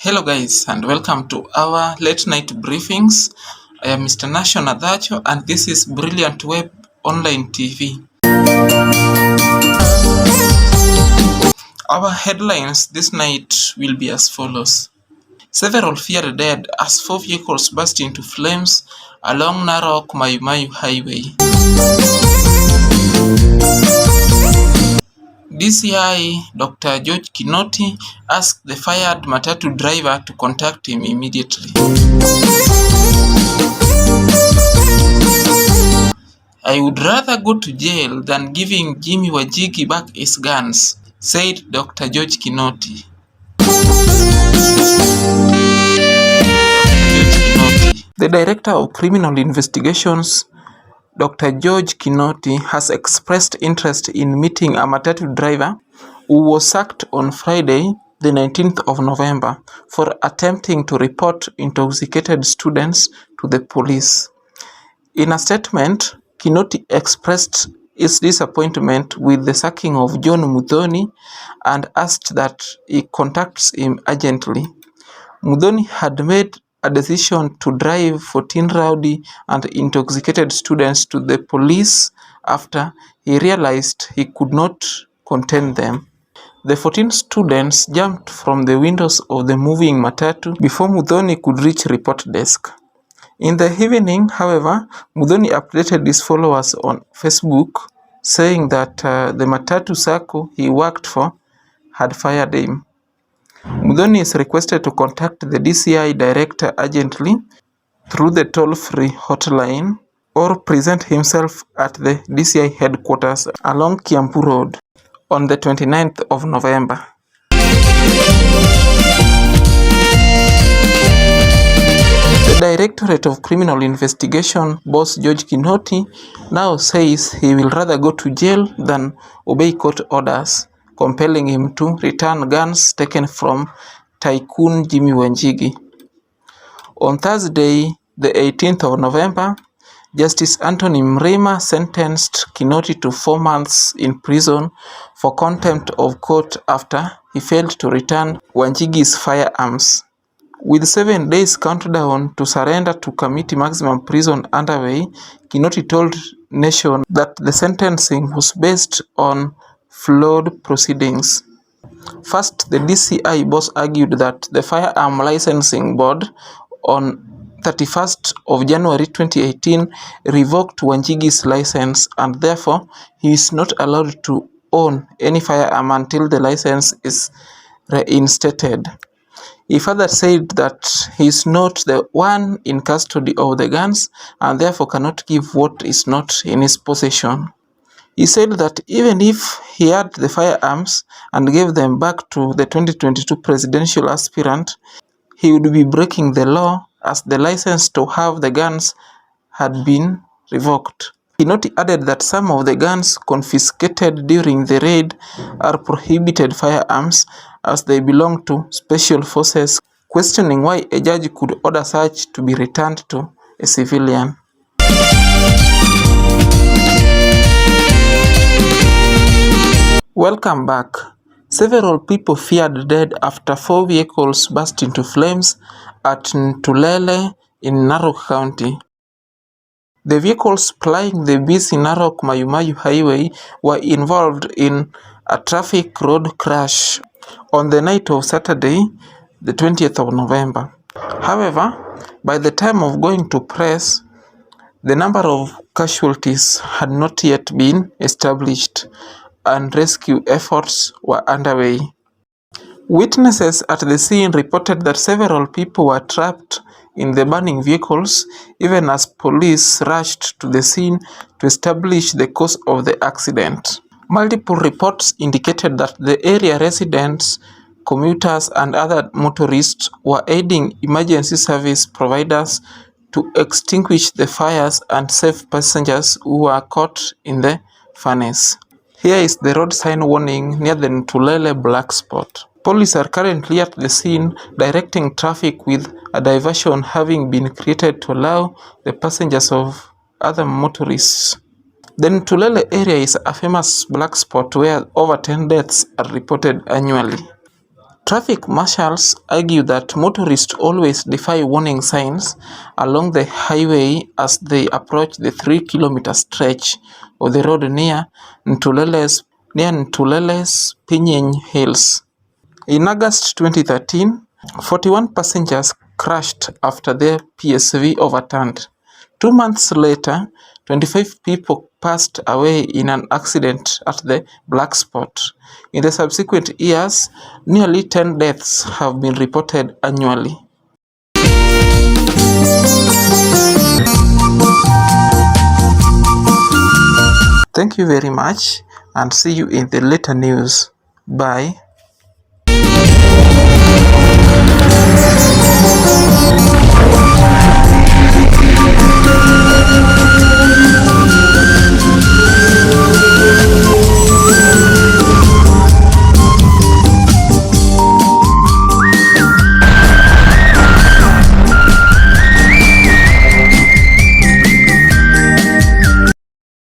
Hello guys and welcome to our late night briefings. I am Mr. Nation Adacho and this is Brilliant Web Online TV. Our headlines this night will be as follows. Several feared dead as 4 vehicles burst into flames along Narok-Mai Mahiu highway. DCI Dr. George Kinoti asked the fired matatu driver to contact him immediately. I would rather go to jail than giving Jimmy Wanjigi back his guns, said Dr. George Kinoti. The Director of Criminal Investigations, Dr. George Kinoti, has expressed interest in meeting a matatu driver who was sacked on Friday, the 19th of November, for attempting to report intoxicated students to the police. In a statement, Kinoti expressed his disappointment with the sacking of John Muthoni and asked that he contacts him urgently. Muthoni had made a decision to drive 14 rowdy and intoxicated students to the police after he realized he could not contain them. The 14 students jumped from the windows of the moving matatu before Muthoni could reach report desk. In the evening, however, Muthoni updated his followers on Facebook, saying that the matatu circle he worked for had fired him. Muthoni is requested to contact the DCI director urgently through the toll-free hotline or present himself at the DCI headquarters along Kiambu Road on the 29th of November. The Directorate of Criminal Investigation boss George Kinoti now says he will rather go to jail than obey court orders, compelling him to return guns taken from tycoon Jimmy Wanjigi. On Thursday, the 18th of November, Justice Anthony Mrima sentenced Kinoti to 4 months in prison for contempt of court after he failed to return Wanjigi's firearms. With 7 days countdown to surrender to committee maximum prison underway, Kinoti told Nation that the sentencing was based on flawed proceedings. First, the DCI boss argued that the Firearm Licensing Board on 31st of January 2018 revoked Wanjigi's license and therefore he is not allowed to own any firearm until the license is reinstated. He further said that he is not the one in custody of the guns and therefore cannot give what is not in his possession. He said that even if he had the firearms and gave them back to the 2022 presidential aspirant, he would be breaking the law as the license to have the guns had been revoked. Kinoti added that some of the guns confiscated during the raid are prohibited firearms as they belong to special forces, questioning why a judge could order such to be returned to a civilian. Welcome back. Several people feared dead after 4 vehicles burst into flames at Ntulele in Narok County. The vehicles plying the busy Narok-Mai Mahiu highway were involved in a traffic road crash on the night of Saturday, the 20th of November. However, by the time of going to press, the number of casualties had not yet been established and rescue efforts were underway. Witnesses at the scene reported that several people were trapped in the burning vehicles, even as police rushed to the scene to establish the cause of the accident. Multiple reports indicated that the area residents, commuters, and other motorists were aiding emergency service providers to extinguish the fires and save passengers who were caught in the furnace. Here is the road sign warning near the Ntulele black spot. Police are currently at the scene directing traffic with a diversion having been created to allow the passengers of other motorists. The Ntulele area is a famous black spot where over 10 deaths are reported annually. Traffic marshals argue that motorists always defy warning signs along the highway as they approach the 3-kilometer stretch of the road near Ntulele's Pinyin Hills. In August 2013, 41 passengers crashed after their PSV overturned. 2 months later, 25 people passed away in an accident at the Black Spot. In the subsequent years, nearly 10 deaths have been reported annually. Thank you very much and see you in the later news. Bye.